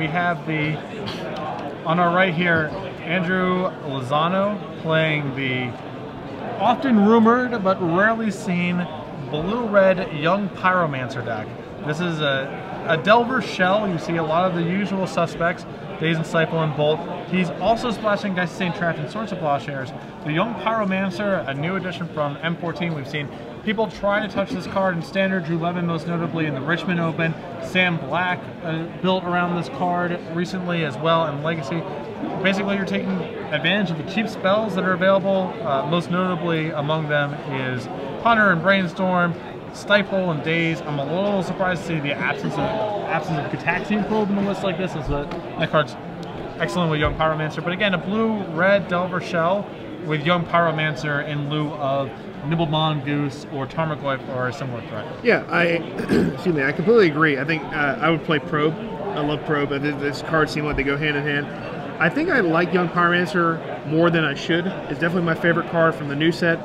we have on our right here, Andrew Lozano playing the often rumored but rarely seen blue-red Young Pyromancer deck. This is a Delver shell. You see a lot of the usual suspects, Daze and Stifle and Bolt. He's also splashing Geist Saint Trapped and Swords of Plowshares. The Young Pyromancer, a new addition from M14. We've seen people try to touch this card in Standard, Drew Levin most notably in the Richmond Open. Sam Black built around this card recently as well in Legacy. Basically, you're taking advantage of the cheap spells that are available. Most notably among them is Hunter and Brainstorm, Stifle and Daze. I'm a little surprised to see the absence of Gataxian Probe in the list like this. That card's excellent with Young Pyromancer. But again, a blue-red Delver shell with Young Pyromancer in lieu of Nibble Mongoose or Tarmogoyf or a similar threat. Yeah, excuse me, I completely agree. I think I would play Probe. I love Probe. This cards seem like they go hand in hand. I think I like Young Pyromancer more than I should. It's definitely my favorite card from the new set.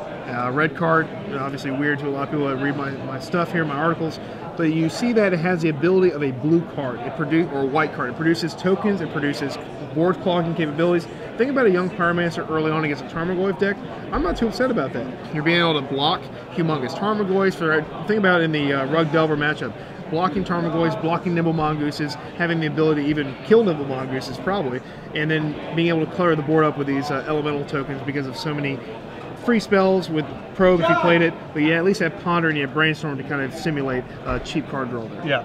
Red card, obviously weird to a lot of people that read my stuff here, my articles. But you see that it has the ability of a blue card, or a white card. It produces tokens, it produces board clogging capabilities. Think about a Young Pyromancer early on against a Tarmogoyf deck. I'm not too upset about that. You're being able to block humongous Tarmogoyfs. Think about it in the Rug Delver matchup. Blocking Tarmogoyfs, blocking Nibble Mongooses, having the ability to even kill Nibble Mongooses probably, and then being able to clutter the board up with these elemental tokens because of so many free spells with Probe if you played it, but you at least have Ponder and you have Brainstorm to kind of simulate a cheap card draw there. Yeah.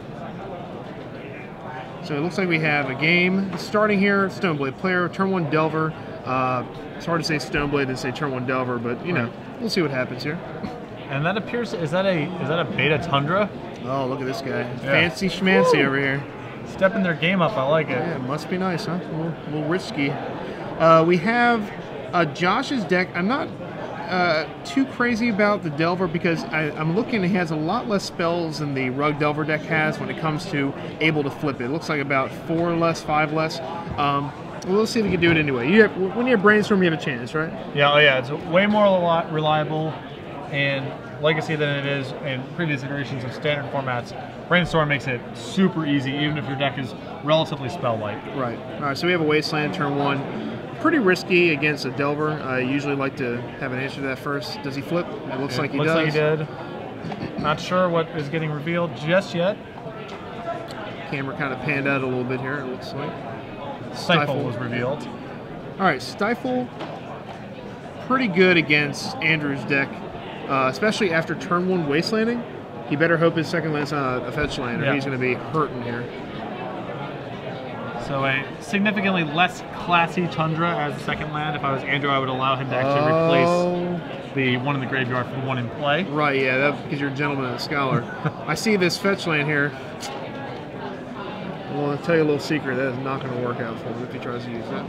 So it looks like we have a game starting here. Stoneblade player, turn 1 Delver. It's hard to say Stoneblade and say turn 1 Delver, but you know, we'll see what happens here. And that appears, is that a Beta Tundra? Oh, look at this guy. Yeah. Fancy schmancy over here. Stepping their game up, I like it. Yeah, it must be nice, huh? A little risky. We have Josh's deck. I'm not too crazy about the Delver because I'm looking, he has a lot less spells than the Rug Delver deck has when it comes to able to flip it. It looks like about 4 less, 5 less. Well, let's see if we can do it anyway. When you have Brainstorm, you have a chance, right? Yeah, it's way more reliable in Legacy than it is in previous iterations of Standard formats. Brainstorm makes it super easy, even if your deck is relatively spell-light. Right. All right, so we have a Wasteland turn 1. Pretty risky against a Delver. I usually like to have an answer to that first. Does he flip? It looks like he does. Looks like he did. Not sure what is getting revealed just yet. Camera kind of panned out a little bit here, it looks like. Stifle was revealed. All right, Stifle, pretty good against Andrew's deck, especially after turn 1 Wastelanding. He better hope his second land's not a fetch land, or he's going to be hurting here. So a significantly less classy Tundra as a second land. If I was Andrew, I would allow him to actually replace the one in the graveyard for the one in play. Right, yeah, because you're a gentleman and a scholar. I see this fetch land here. Well, I'll tell you a little secret. That is not going to work out for him if he tries to use that.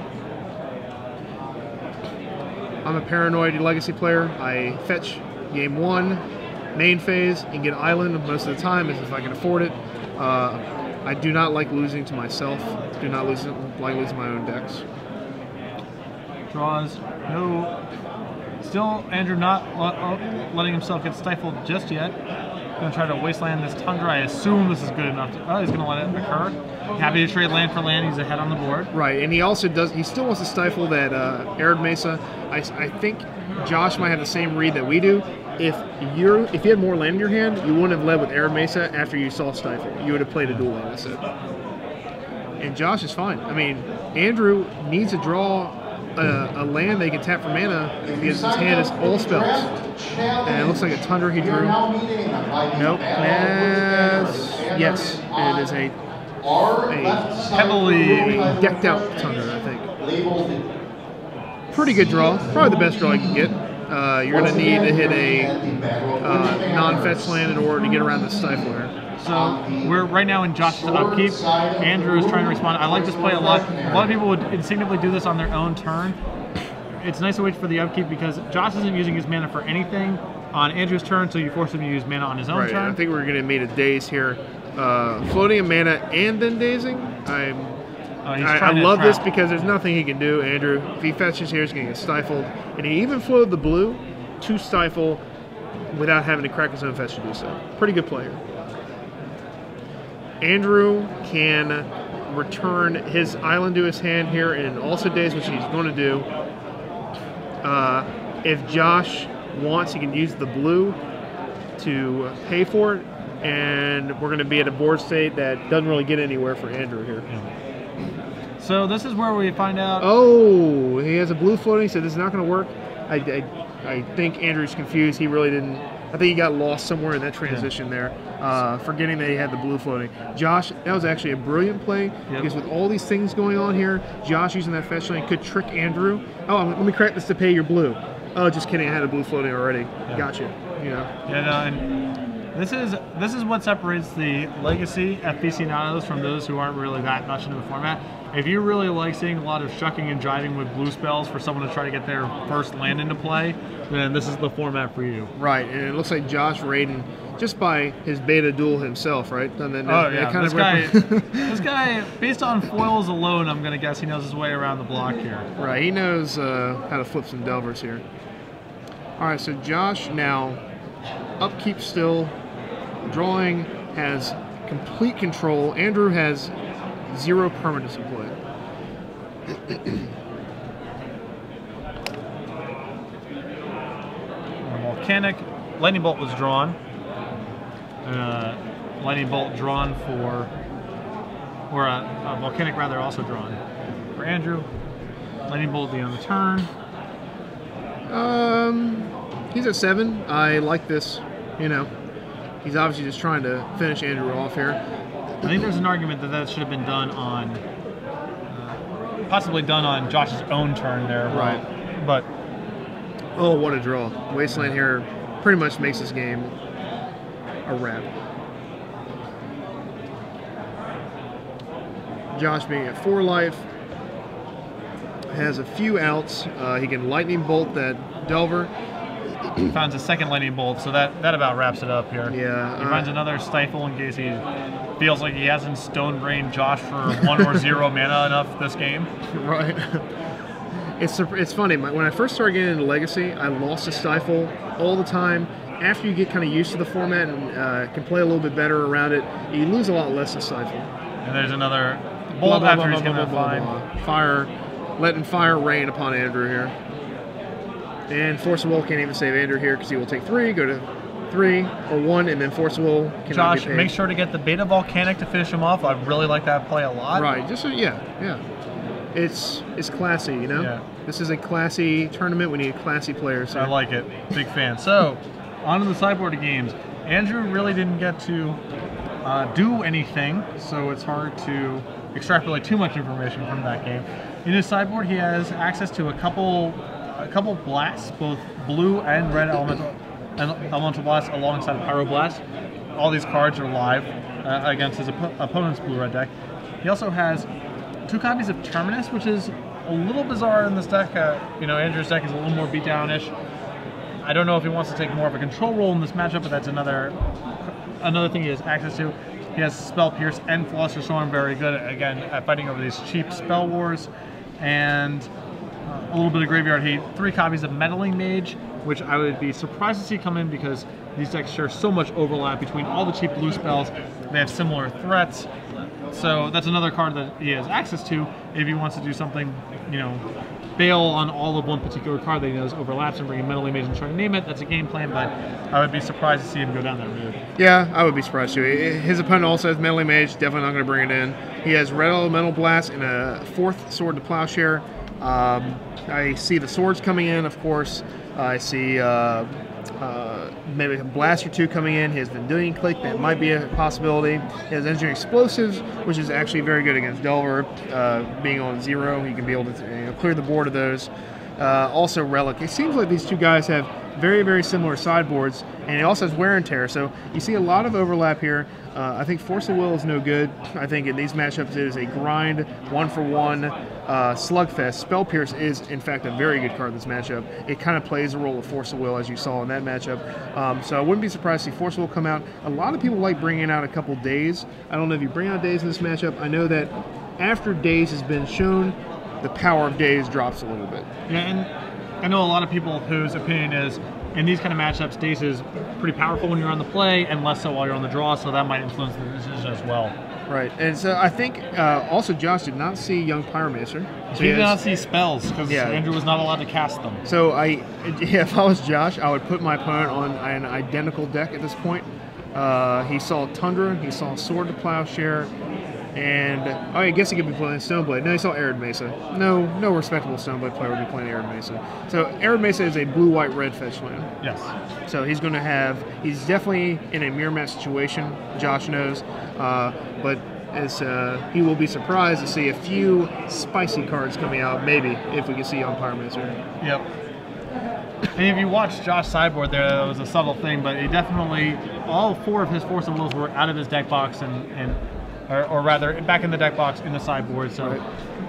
I'm a paranoid Legacy player. I fetch game 1, main phase, and get island most of the time if I can afford it. I do not like losing to myself. Do not like losing my own decks. Draws. No. Still, Andrew not letting himself get stifled just yet. Going to try to wasteland this Tundra. I assume this is good enough. He's going to let it occur. Happy to trade land for land. He's ahead on the board. Right, and he also does. He still wants to stifle that Arid Mesa. I think Josh might have the same read that we do. If you had more land in your hand, you wouldn't have led with Arid Mesa after you saw Stifle. You would have played a dual land instead. And Josh is fine. I mean, Andrew needs to draw a land they can tap for mana because his hand is all spells. And it looks like a Tundra he drew. Nope. Yes, it is a heavily decked out Tundra, I think. Pretty good draw. Probably the best draw you can get. You're going to need to hit a non-fetch land in order to get around the Stifler. So we're right now in Josh's upkeep. Andrew is trying to respond. I like this play a lot. A lot of people would instinctively do this on their own turn. It's nice to wait for the upkeep because Josh isn't using his mana for anything on Andrew's turn, so you force him to use mana on his own turn. I think we're going to meet a daze here. Floating a mana and then dazing. I love this because there's nothing he can do, Andrew. If he fetches here, he's going to get stifled. And he even floated the blue to stifle without having to crack his own fetch to do so. Pretty good player. Andrew can return his island to his hand here in also days, which he's going to do. If Josh wants, he can use the blue to pay for it, and we're going to be at a board state that doesn't really get anywhere for Andrew here. Yeah. So this is where we find out. Oh, he has a blue floating, so this is not going to work. I think Andrew's confused. He really didn't. I think he got lost somewhere in that transition there, forgetting that he had the blue floating. Josh, that was actually a brilliant play, because with all these things going on here, Josh using that fetch lane could trick Andrew. Oh, let me correct this to pay your blue. Oh, just kidding, I had a blue floating already. Yeah. Gotcha. You know. Yeah, no, and this is what separates the legacy aficionados from those who aren't really that much into the format. If you really like seeing a lot of shucking and jiving with blue spells for someone to try to get their first land into play, then this is the format for you. Right, and it looks like Josh Rayden, just by his beta duel himself, right? This guy, based on foils alone, I'm going to guess he knows his way around the block here. Right, he knows how to flip some Delvers here. All right, so Josh now upkeep still, drawing, has complete control. Andrew has 0 permanence in play. Volcanic, Lightning Bolt was drawn. Lightning Bolt drawn for, or a Volcanic rather also drawn for Andrew. Lightning Bolt the on the turn. He's at 7. I like this, you know. He's obviously just trying to finish Andrew off here. I think there's an argument that that should have been done on, possibly done on Josh's own turn there. Right. But oh, what a draw. Wasteland here pretty much makes this game a wrap. Josh being at 4 life, has a few outs. He can Lightning Bolt that Delver. He finds a second Lightning Bolt, so that about wraps it up here. Yeah. He finds another Stifle in case he feels like he hasn't Stone Brain Josh for 1 or 0 mana enough this game. Right. It's funny. When I first started getting into Legacy, I lost to Stifle all the time. After you get kind of used to the format and can play a little bit better around it, you lose a lot less to Stifle. And there's another Bolt after he's going to find fire, letting fire rain upon Andrew here. And Force of Will can't even save Andrew here because he will take 3, go to 3 or 1, and then Force of Will cannot Josh, get paid. make sure to get the Beta Volcanic to finish him off. I really like that play a lot. Right, just yeah. It's classy, you know? Yeah. This is a classy tournament. We need classy players. I like it. Big fan. So, on to the sideboard of games. Andrew really didn't get to do anything, so it's hard to extrapolate too much information from that game. In his sideboard, he has access to a couple blasts, both blue and red elemental blasts alongside Pyroblast. All these cards are live against his opponent's blue-red deck. He also has 2 copies of Terminus, which is a little bizarre in this deck. Andrew's deck is a little more beatdown-ish. I don't know if he wants to take more of a control role in this matchup, but that's another thing he has access to. He has Spell Pierce and Philosopher's Storm, very good again at fighting over these cheap spell wars, and a little bit of graveyard heat. 3 copies of Meddling Mage, which I would be surprised to see come in because these decks share so much overlap between all the cheap blue spells. They have similar threats, so that's another card that he has access to if he wants to do something, bail on all of one particular card that he knows overlaps and bring a Meddling Mage and try to name it. That's a game plan, but I would be surprised to see him go down that route. Yeah, I would be surprised too. His opponent also has Meddling Mage, definitely not going to bring it in. He has Red Elemental Blast and a 4th Sword to Plowshare. I see the swords coming in, of course. I see maybe a blast or 2 coming in. He has Vendilion Click, that might be a possibility. He has Engineering Explosives, which is actually very good against Delver. Being on 0, he can be able to clear the board of those. Also Relic. It seems like these 2 guys have very, very similar sideboards, and he also has Wear and Tear. So you see a lot of overlap here. I think Force of Will is no good. I think in these matchups it is a grind, 1-for-1 slugfest. Spell Pierce is, in fact, a very good card in this matchup. It kind of plays the role of Force of Will, as you saw in that matchup. So I wouldn't be surprised to see Force of Will come out. A lot of people like bringing out a couple Days. I don't know if you bring out Days in this matchup. I know that after Days has been shown, the power of Days drops a little bit. Yeah, and I know a lot of people whose opinion is, in these kind of matchups, Days is pretty powerful when you're on the play and less so while you're on the draw, so that might influence the decision as well. Right, and so I think also Josh did not see Young Pyromancer. So He did not see spells because Yeah. Andrew was not allowed to cast them. So if I was Josh, I would put my opponent on an identical deck at this point. He saw Tundra, he saw Sword to Plowshare, and I guess he could be playing Stoneblade. No, he saw Arid Mesa. No respectable Stoneblade player would be playing Arid Mesa. So Arid Mesa is a blue, white, red fetch land. Yes. So he's going to have. He's definitely in a mirror match situation. Josh knows, but he will be surprised to see a few spicy cards coming out. Maybe if we can see on Pyromancer. Yep. And if you watch Josh's sideboard there, that was a subtle thing, but he definitely, all 4 of his Force of Wills were out of his deck box or rather back in the deck box in the sideboard, so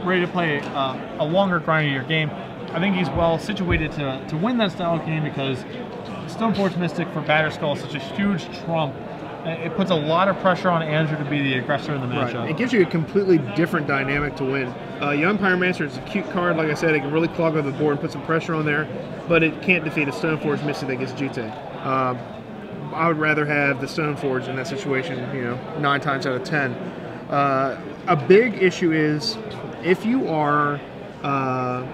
ready to play a longer, grindier game. I think he's well situated to win that style of game because Stoneforge Mystic for Batterskull is such a huge trump. It puts a lot of pressure on Andrew to be the aggressor in the matchup. Right. It gives you a completely different dynamic to win. Young Pyromancer is a cute card, like I said. It can really clog up the board and put some pressure on there, but it can't defeat a Stoneforge Mystic that gets Jute. I would rather have the Stoneforge in that situation, 9 times out of 10. A big issue is if you are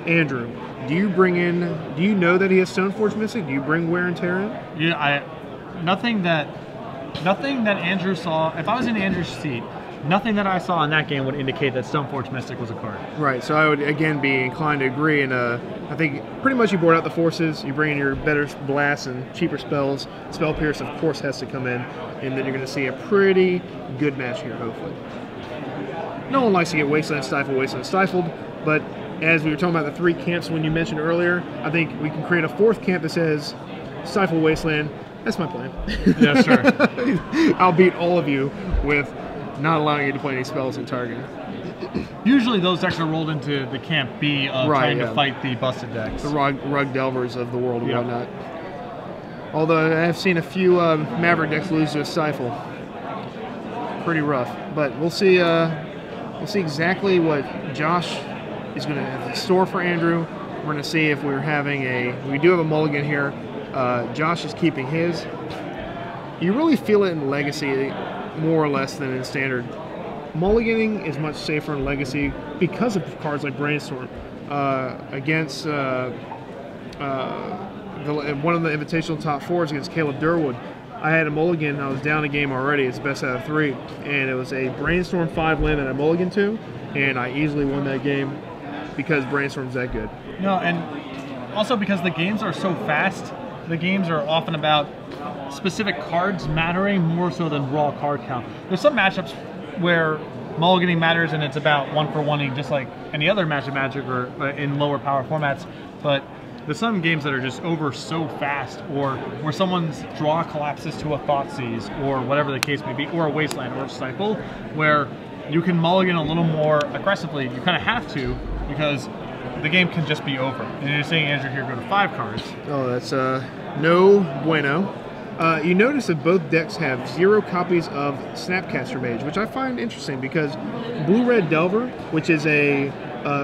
Andrew, do you know that he has Stoneforge Mystic? Do you bring Wear and Tear in? Yeah, nothing that Andrew saw. If I was in Andrew's seat, nothing that I saw in that game would indicate that Stoneforge Mystic was a card. Right, so I would again be inclined to agree, and I think pretty much you board out the forces, you bring in your better blasts and cheaper spells. Spell Pierce, of course, has to come in, and then you're going to see a pretty good match here, hopefully. No one likes to get Wasteland Stifled, but as we were talking about the 3 camps when you mentioned earlier, I think we can create a 4th camp that says Stifle Wasteland. That's my plan. Yeah, sure. I'll beat all of you with not allowing you to play any spells in target. Usually those decks are rolled into the camp B of trying to fight the busted decks. The rug delvers of the world and whatnot. Although I have seen a few Maverick decks lose to a Stifle. Pretty rough. But we'll see exactly what Josh is going to have in store for Andrew. We're going to see if we do have a mulligan here. Josh is keeping his. You really feel it in Legacy more or less than in Standard. Mulliganing is much safer in Legacy because of cards like Brainstorm. Against one of the Invitational top 4s against Caleb Durwood, I had a mulligan. I was down a game already. It's best out of 3. And it was a Brainstorm 5 limb and a mulligan 2. And I easily won that game because Brainstorm's that good. No, and also because the games are so fast, the games are often about specific cards mattering more so than raw card count. There's some matchups where mulliganing matters and it's about 1-for-1ing just like any other match of Magic or in lower power formats, but there's some games that are just over so fast, or where someone's draw collapses to a Thoughtseize or whatever the case may be, or a Wasteland or a Stifle, where you can mulligan a little more aggressively. You kind of have to because the game can just be over. And you're saying, Andrew, here, go to 5 cards. Oh, that's no bueno. You notice that both decks have 0 copies of Snapcaster Mage, which I find interesting because Blue-Red Delver, which is a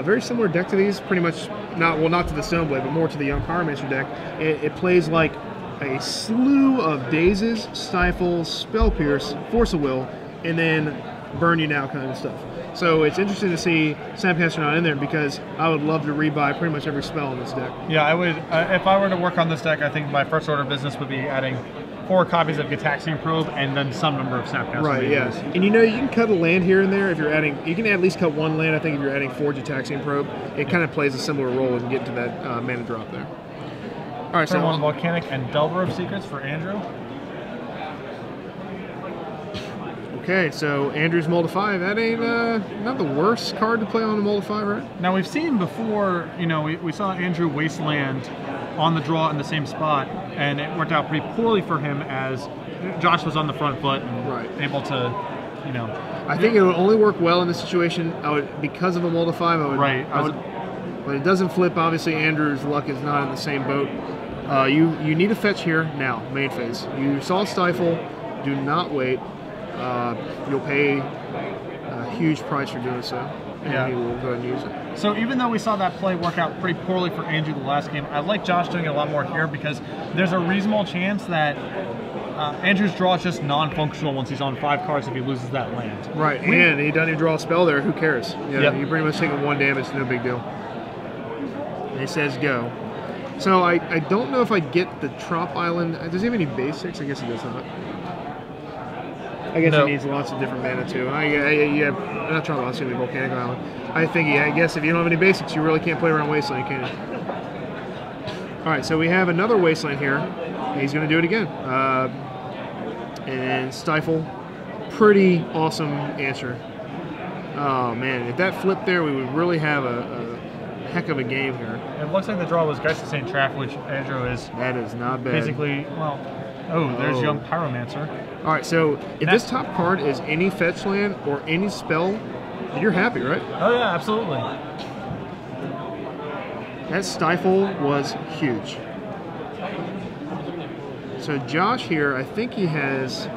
very similar deck to these, pretty much, not to the Stoneblade, but more to the Young Pyromancer deck, it plays like a slew of Dazes, Stifles, Spell Pierce, Force of Will, and then Burn You Now kind of stuff. So it's interesting to see Snapcaster not in there because I would love to rebuy pretty much every spell in this deck. Yeah, I would. If I were to work on this deck, I think my first order of business would be adding 4 copies of Gitaxian Probe and then some number of Snapcaster. Right, yes. And you can cut a land here and there if you're adding. You can at least cut 1 land, I think, if you're adding 4 Gitaxian Probe. It kind of plays a similar role in getting to that mana drop there. All right, so 1 Volcanic and Delver of Secrets for Andrew. Okay, so Andrew's Moldify, that ain't not the worst card to play on a Moldify, right? Now, we've seen before, we saw Andrew Wasteland on the draw in the same spot, and it worked out pretty poorly for him as Josh was on the front foot and able to, I think it would only work well in this situation. Because of a Moldify, when it doesn't flip, obviously Andrew's luck is not in the same boat. You need a fetch here now, main phase. You saw Stifle, do not wait. You'll pay a huge price for doing so, and he will go ahead and use it. So even though we saw that play work out pretty poorly for Andrew the last game, I like Josh doing it a lot more here because there's a reasonable chance that Andrew's draw is just non-functional once he's on 5 cards if he loses that land. Right, and he doesn't even draw a spell there. Who cares? Yeah, yep. You're pretty much taking 1 damage, no big deal. And he says go. So I don't know if I get the Trop Island. Does he have any basics? I guess he does not. I guess he needs lots of different mana too. Yeah, not Trop Island, excuse me, Volcanic Island. I guess if you don't have any basics, you really can't play around Wasteland, can you? All right, so we have another Wasteland here. He's going to do it again. And Stifle, pretty awesome answer. Oh man, if that flipped there, we would really have a heck of a game here. It looks like the draw was Geist of St. Trap, which Andrew is. That is not bad. Basically, well, there's Young Pyromancer. All right, so if this top card is any fetch land or any spell, you're happy, right? Oh yeah, absolutely. That Stifle was huge. So Josh here, I think he has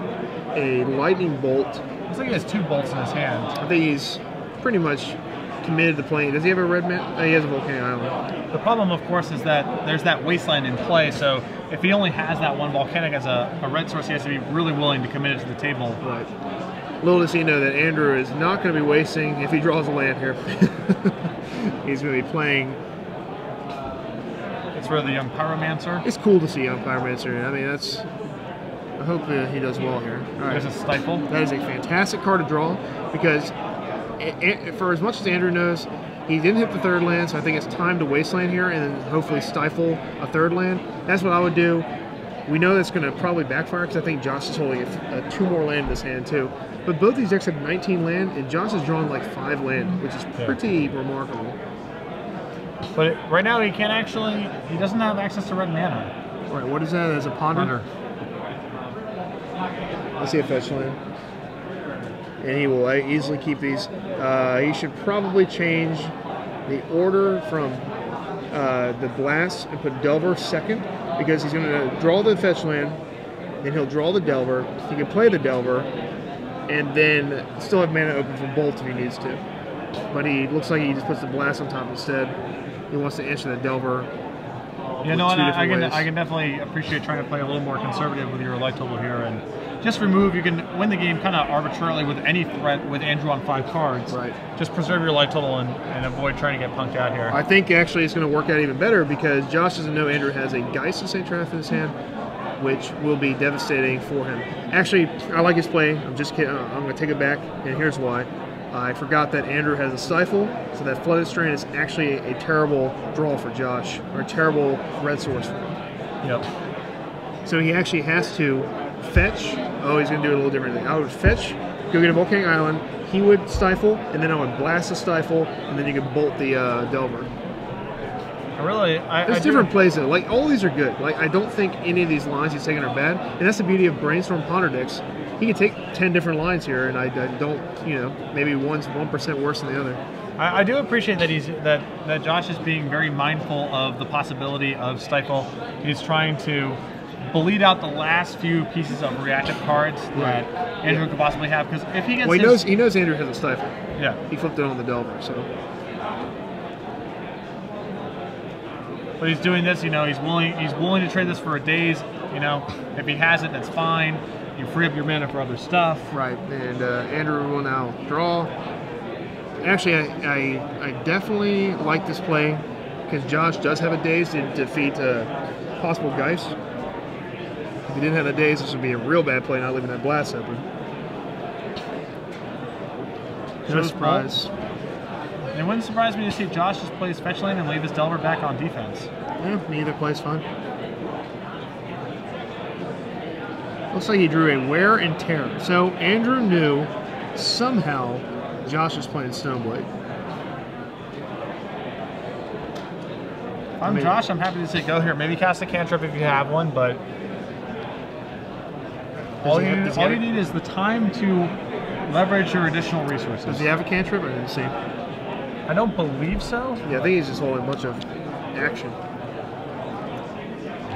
a Lightning Bolt. Looks like he has 2 bolts in his hand. I think he's pretty much committed to playing. Does he have a red man? Oh, he has a Volcanic Island. The problem, of course, is that there's that Wasteland in play, so if he only has that 1 Volcanic as a red source, he has to be really willing to commit it to the table. Right. Little does he know that Andrew is not going to be wasting, if he draws a land here, he's going to be playing. It's for the Young Pyromancer. It's cool to see Young Pyromancer. I mean, that's. I hope he does well here. All right. There's a Stifle. That is a fantastic card to draw because, for as much as Andrew knows, he didn't hit the 3rd land, so I think it's time to Wasteland here and then hopefully Stifle a 3rd land. That's what I would do. We know that's going to probably backfire because I think Josh is holding 2 more land in his hand too. But both these decks have 19 land, and Josh has drawn like 5 land, which is pretty remarkable. But right now he can't actually. He doesn't have access to red mana. All right, what is that as a ponder? Let's see a fetch land. And he will easily keep these. He should probably change the order from the Blast and put Delver 2nd because he's going to draw the fetch land, then he'll draw the Delver. He can play the Delver, and then still have mana open for Bolt if he needs to. But he looks like he just puts the Blast on top instead. He wants to answer the Delver. You know, and I can definitely appreciate trying to play a little more conservative with your light total here and just remove. You can win the game kind of arbitrarily with any threat with Andrew on 5 cards. Right. Just preserve your light total and avoid trying to get punked out here. I think actually it's going to work out even better because Josh doesn't know Andrew has a Geist of St. Trap in his hand, which will be devastating for him. Actually, I like his play. I'm just kidding. I'm going to take it back, and here's why. I forgot that Andrew has a Stifle, so that Flooded Strain is actually a terrible draw for Josh, or a terrible red source for him. Yep. So he actually has to fetch. Oh, he's going to do it a little differently. I would fetch, go get a Volcanic Island, he would Stifle, and then I would blast the Stifle, and then you could bolt the Delver. There's different plays though. Like, all these are good. Like, I don't think any of these lines he's taking are bad, and that's the beauty of Brainstorm Ponder decks. He can take 10 different lines here, and I don't, maybe one's 1% worse than the other. I do appreciate that that Josh is being very mindful of the possibility of Stifle. He's trying to bleed out the last few pieces of reactive cards that Andrew could possibly have. Because if he gets, he knows Andrew has a Stifle. Yeah, he flipped it on the Delver, so. But he's doing this, he's willing to trade this for a daze. If he has it, that's fine. You free up your mana for other stuff. Right, and Andrew will now draw. Actually, I definitely like this play because Josh does have a daze to defeat possible Geist. If he didn't have a daze, this would be a real bad play, not leaving that Blast open. No surprise. It wouldn't surprise me to see Josh just play Fetch Land and leave his Delver back on defense. Yeah, neither play's fine. Looks like he drew a Wear and Tear. So Andrew knew somehow Josh was playing Stoneblade. If I'm Josh, I'm happy to say go here. Maybe cast a cantrip if you have one, but all you need is the time to leverage your additional resources. Does he have a cantrip? I didn't see. I don't believe so. Yeah, I think he's just holding a bunch of action.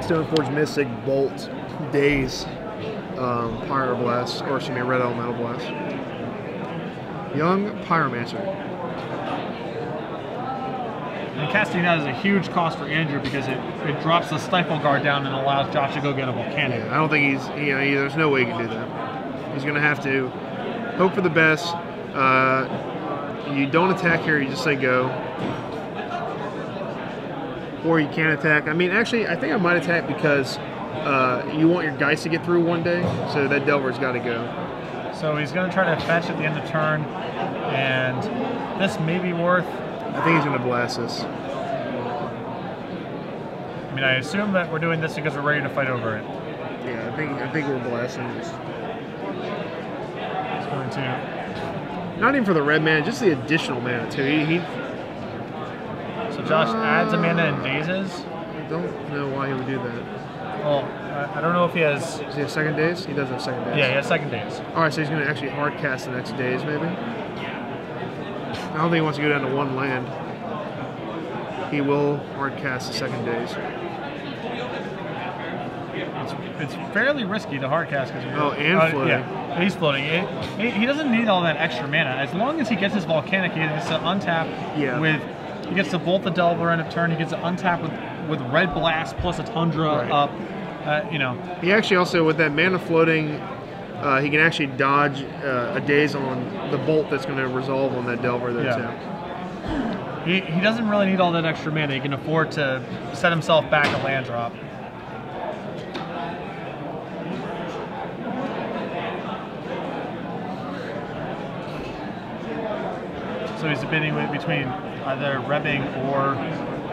Stoneforge Mystic, Bolt, Daze, Pyroblast, or excuse me, Red Elemental Blast. Young Pyromancer. And casting that is a huge cost for Andrew because it drops the stifle guard down and allows Josh to go get a volcanic. Yeah, I don't think there's no way he can do that. He's going to have to hope for the best. You don't attack here, you just say go. Or you can't attack. I mean, actually, I think I might attack because you want your Geist to get through one day, so that Delver's got to go. So he's going to try to fetch at the end of turn, and this may be worth... I think he's going to blast this. I mean, I assume that we're doing this because we're ready to fight over it. Yeah, I think we're blasting this. He's going to... Not even for the red mana, just the additional mana, too. So Josh adds a mana and dazes? I don't know why he would do that. Well, I don't know if he has... Does he have second days? He does have second days. Yeah, he has second days. Alright, so he's going to actually hard cast the next days, maybe? I don't think he wants to go down to one land. He will hard cast the second days. It's fairly risky to hard cast because floating. Yeah, he's floating. He doesn't need all that extra mana. As long as he gets his volcanic, he gets to untap with. He gets to bolt the Delver end of turn. He gets to untap with red blast plus a Tundra up. He actually also with that mana floating. He can actually dodge a daze on the bolt that's going to resolve on that Delver there too. He doesn't really need all that extra mana. He can afford to set himself back a land drop. So he's debating between either rebbing or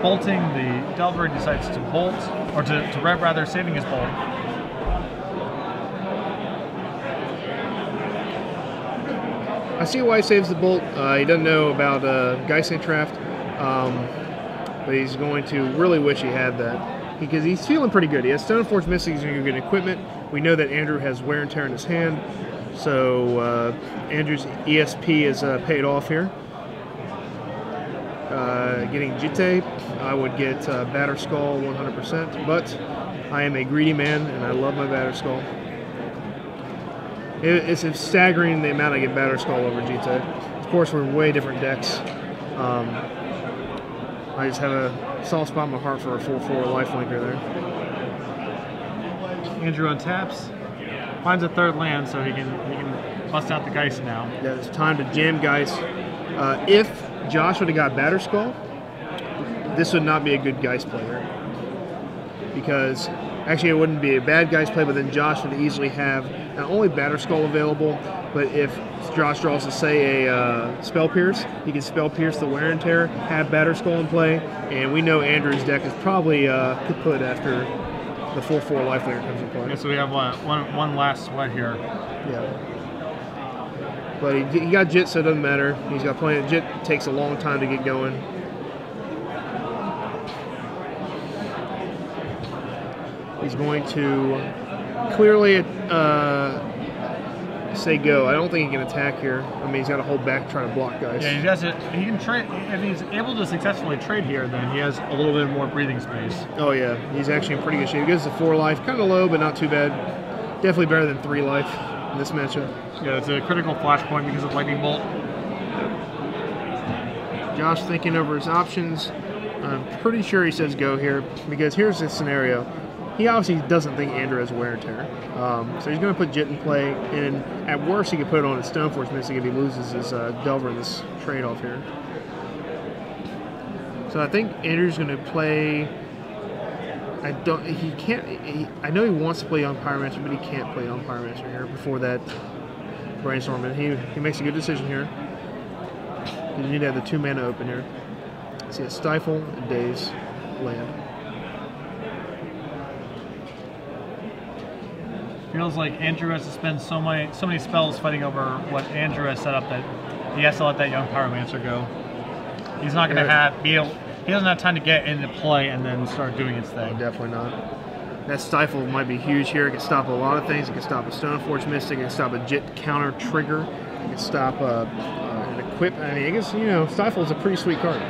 bolting. The Delver decides to bolt, or to reb rather, saving his bolt. I see why he saves the bolt. He doesn't know about Geisting Draft, but he's going to really wish he had that because he's feeling pretty good. He has Stoneforge Mystic. He's going to go get equipment. We know that Andrew has Wear and Tear in his hand, so Andrew's ESP is paid off here. Getting Jitte, I would get Batter Skull 100%, but I am a greedy man and I love my Batter Skull. It's staggering the amount I get Batter Skull over Jitte. Of course, we're way different decks. I just have a soft spot in my heart for a 4/4 lifelinker there. Andrew untaps, finds a third land, so he can bust out the Geist now. Yeah, it's time to jam Geist. If Josh would have got Batter Skull, this would not be a good Geist player. Because actually it wouldn't be a bad Geist play, but then Josh would easily have not only Batter Skull available, but if Josh draws to say a Spell Pierce, he can Spell Pierce the Wear and Tear, have Batter Skull in play, and we know Andrew's deck is probably kaput after the 4/4 lifelinker comes in play. Yeah, so we have one last sweat here. Yeah. But he got Jit, so it doesn't matter. He's got plenty of Jit. Takes a long time to get going. He's going to clearly say go. I don't think he can attack here. I mean, he's got to hold back, try to block guys. Yeah, he can trade. If he's able to successfully trade here, then he has a little bit more breathing space. Oh yeah, he's actually in pretty good shape. He goes to 4 life, kind of low, but not too bad. Definitely better than 3 life in this matchup. Yeah, it's a critical flashpoint because of Lightning Bolt. Josh thinking over his options. I'm pretty sure he says go here because here's the scenario. He obviously doesn't think Andrew has Wear and Tear. So he's going to put Jit in play, and at worst he could put it on his Stoneforge Mystic if he loses his Delver in this trade-off here. So I think Andrew's going to play... I know he wants to play Young Pyromancer, but he can't play Young Pyromancer here before that Brainstorm. And he makes a good decision here. You need to have the 2 mana open here. See a Stifle and Daze land. Feels like Andrew has to spend so many spells fighting over what Andrew has set up that he has to let that Young Pyromancer go. He's not going to he doesn't have time to get into play and then start doing its thing. Definitely not. That Stifle might be huge here. It can stop a lot of things. It can stop a Stoneforge Mystic. It can stop a Jit counter trigger. It can stop an equip. I mean, I guess, you know, Stifle is a pretty sweet card.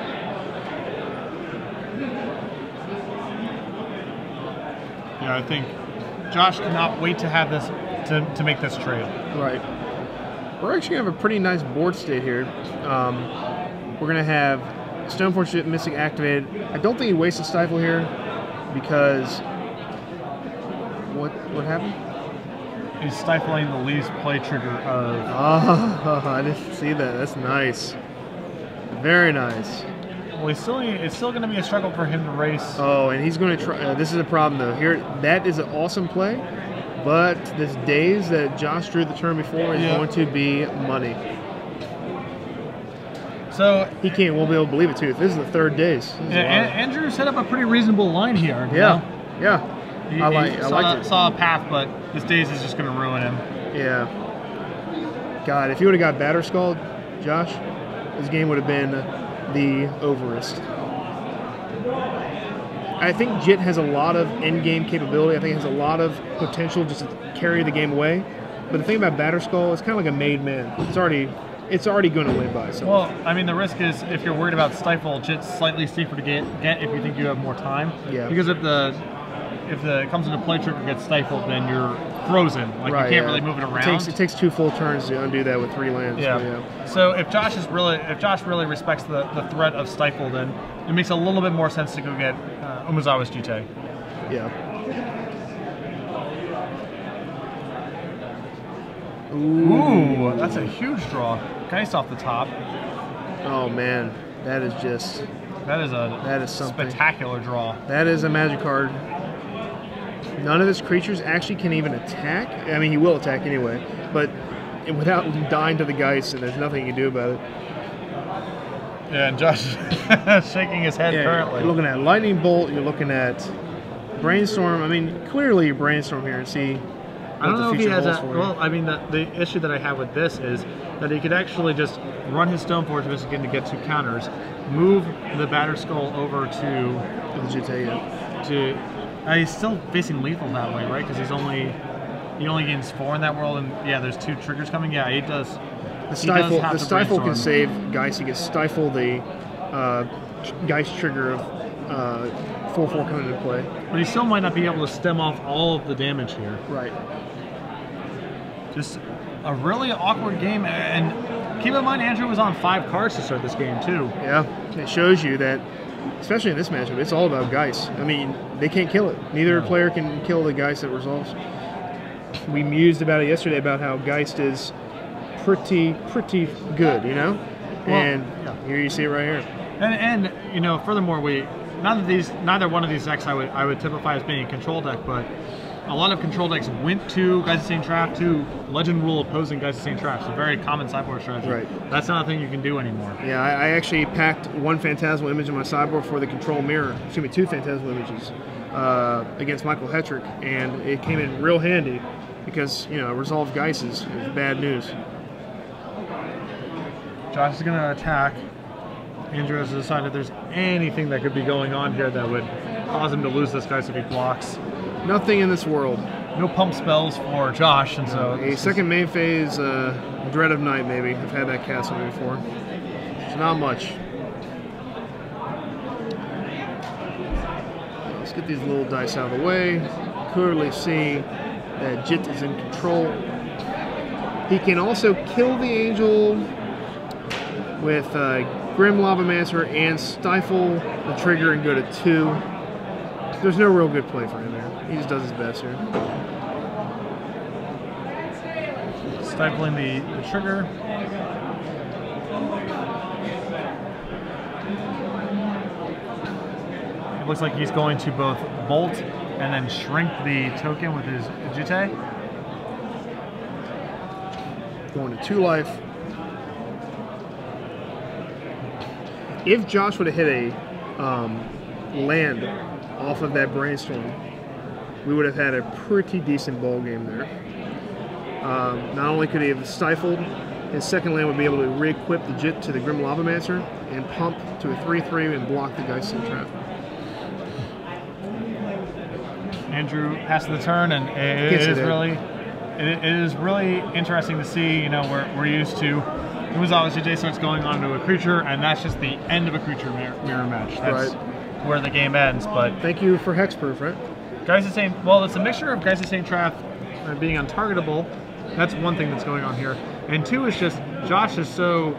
Yeah, I think Josh cannot wait to have this to make this trade. Right. We're actually going to have a pretty nice board state here. We're going to have Stoneforge Mystic activated. I don't think he wasted Stifle here because what happened? He's stifling the least play trigger of. Oh, I didn't see that. That's nice. Very nice. Well, it's still going to be a struggle for him to race. Oh, and he's going to try. This is a problem though. Here, that is an awesome play, but this daze that Josh drew the turn before is going to be money. So he won't be able to believe it too. This is the third daze. Andrew set up a pretty reasonable line here. Yeah. I like it. Saw a path, but this daze is just going to ruin him. Yeah. God, if you would have got Batter Skull, Josh, this game would have been the overest. I think Jit has a lot of end-game capability. I think it has a lot of potential just to carry the game away. But the thing about Batter Skull, it's kind of like a made man. It's already going to win by itself. Well, I mean, the risk is if you're worried about Stifle, Jit's slightly safer to get if you think you have more time. Yeah. Because if the comes into play trigger gets stifled, then you're frozen. Like you can't really move it around. It takes 2 full turns to undo that with 3 lands. Yeah. So if Josh really respects the threat of stifle, then it makes a little bit more sense to go get Umezawa's Jite. Yeah. Ooh, that's a huge draw. Geist off the top. Oh man, that is something. Spectacular draw. That is a magic card. None of his creatures actually can even attack. I mean, he will attack anyway, but without dying to the Geist, and there's nothing you can do about it. Yeah, and Josh is shaking his head currently. You're looking at Lightning Bolt, you're looking at Brainstorm. I mean, clearly you brainstorm here and see. I don't know if he has a. Well, I mean, the issue that I have with this is that he could actually just run his Stoneforge Mystic in to get 2 counters, move the Batter Skull over to the Jite. He's still facing lethal that way, right? Because he only gains 4 in that world, and there's 2 triggers coming. Yeah, he does. The Stifle can save Geist. He can stifle the Geist trigger of 4/4 coming into play. But he still might not be able to stem off all of the damage here. Right. Just a really awkward game, and keep in mind Andrew was on 5 cards to start this game too. Yeah, it shows you that, especially in this matchup, it's all about Geist. I mean, they can't kill it. Neither player can kill the Geist that resolves. We mused about it yesterday about how Geist is pretty good, you know? Well, and here you see it right here. And you know, furthermore, neither one of these decks I would typify as being a control deck, but a lot of control decks went to Geist of St. Trap to Legend Rule opposing Geist of St. Trap. It's a very common sideboard strategy. Right. That's not a thing you can do anymore. Yeah, I actually packed 1 Phantasmal image in my sideboard for the control mirror. Excuse me, 2 Phantasmal images against Michael Hetrick, and it came in real handy because, you know, Resolve Geist is bad news. Josh is going to attack. Andrew has decided there's anything that could be going on here that would cause him to lose this Geist if he blocks. Nothing in this world. No pump spells for Josh, and so a second main phase Dread of Night, maybe. I've had that cast on me before. It's not much. Let's get these little dice out of the way. Clearly see that Jit is in control. He can also kill the Angel with Grim Lavamancer and stifle the trigger and go to 2. There's no real good play for him there. He just does his best here. Stifling the trigger. It looks like he's going to both bolt and then shrink the token with his Jite. Going to 2 life. If Josh would have hit a land off of that Brainstorm, we would have had a pretty decent ball game there. Not only could he have stifled, his second land would be able to re-equip the Jit to the Grim Lavamancer and pump to a 3/3 and block the Geist in Trap. Andrew passes the turn, and it is really interesting to see. You know, we're used to. It was obviously Jay starts going on to a creature, and that's just the end of a creature mirror match. That's where the game ends. But thank you for Hexproof, right? Geist of St. Well, it's a mixture of Geist of St. Trap being untargetable. That's one thing that's going on here, and 2 is just Josh is so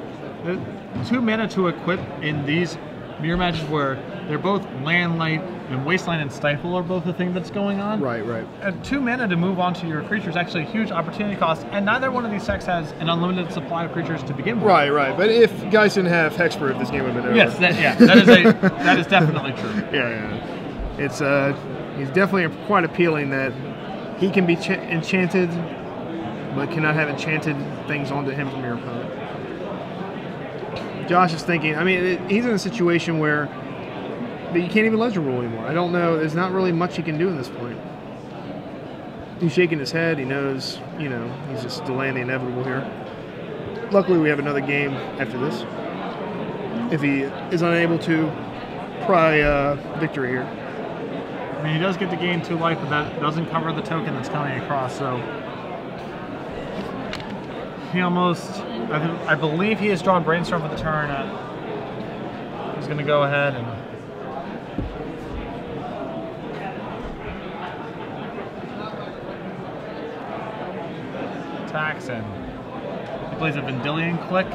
2 mana to equip in these mirror matches where they're both land, light, and wasteland and stifle are both the thing that's going on. Right, right. 2 mana to move on to your creature is actually a huge opportunity cost, and neither one of these decks has an unlimited supply of creatures to begin with. Right, right. But if guys didn't have Hexproof, this game would have been over. Yes, that is definitely true. Yeah, yeah. It's he's definitely quite appealing that he can be enchanted, but cannot have enchanted things onto him from your opponent. Josh is thinking, I mean, he's in a situation where you can't even ledger rule anymore. I don't know. There's not really much he can do at this point. He's shaking his head. He knows, you know, he's just delaying the inevitable here. Luckily, we have another game after this. If he is unable to pry victory here. I mean, he does get to gain 2 life, but that doesn't cover the token that's coming across, so... He almost... I believe he has drawn Brainstorm for the turn. He's going to go ahead and... attacks, and he plays a Vendilion Click.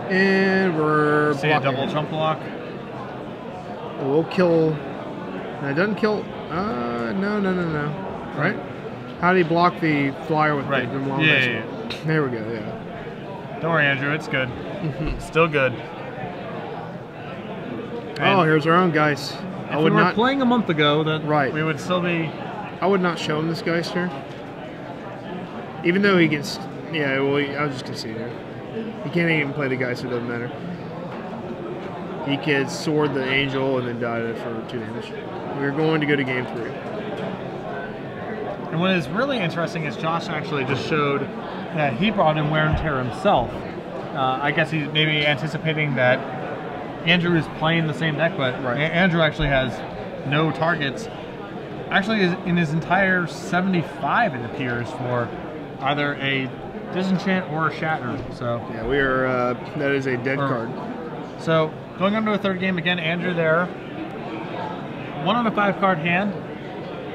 And we're See a double trump block. We'll kill... No, it doesn't kill... no. Right? How do you block the flyer with right. the long Yeah. There we go, yeah. Don't worry, Andrew, it's good. Still good. And here's our own Geist. If we were playing a month ago, right. we would still be... I would not show him this Geist here. Even though he gets... Yeah, well, I was just going to see there. He can't even play the Geist, so it doesn't matter. He could sword the Angel and then die to it for 2 damage. We're going to go to game 3. And what is really interesting is Josh actually just showed that he brought in Wear and Tear himself. I guess he's maybe anticipating that Andrew is playing the same deck, but Andrew actually has no targets. Actually, in his entire 75, it appears, for either a Disenchant or a Shatter. So yeah, we are. That is a dead card. So going on to a 3rd game again, Andrew there. 1 on a 5-card hand.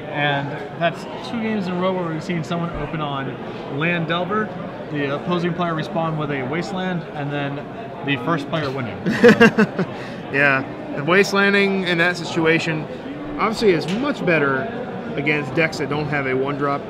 And that's 2 games in a row where we've seen someone open on Land Delver, the opposing player respawn with a Wasteland, and then the first player winning. Yeah, the Wastelanding in that situation obviously is much better against decks that don't have a 1-drop.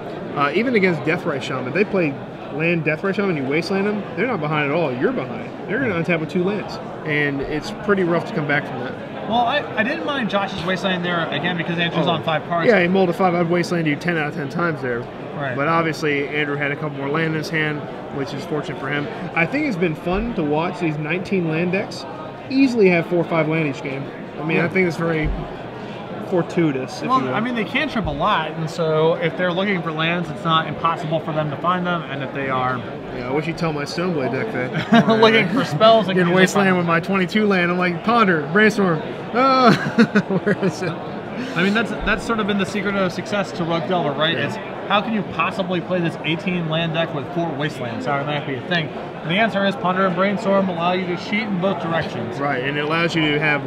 Even against Deathrite Shaman, they play land Deathrite Shaman and you Wasteland them, they're not behind at all, you're behind. They're going to untap with 2 lands, and it's pretty rough to come back from that. Well, I didn't mind Josh's Wasteland there, again, because Andrew's on 5 cards. Yeah, he mulled a 5. I'd Wasteland you 10 out of 10 times there. Right. But obviously, Andrew had a couple more land in his hand, which is fortunate for him. I think it's been fun to watch these 19 land decks easily have 4 or 5 land each game. I mean, I think it's very fortuitous. Well, I mean, they cantrip a lot, and so if they're looking for lands, it's not impossible for them to find them, and if they are... Yeah, I wish you'd tell my Stoneblade deck that. Looking for spells. Getting Wasteland with my 22 land. I'm like, Ponder, Brainstorm. Where is it? I mean, that's sort of been the secret of success to Rug Delver, right? Yeah. It's how can you possibly play this 18 land deck with 4 Wastelands? How can that be a thing? And the answer is Ponder and Brainstorm allow you to cheat in both directions. Right, and it allows you to have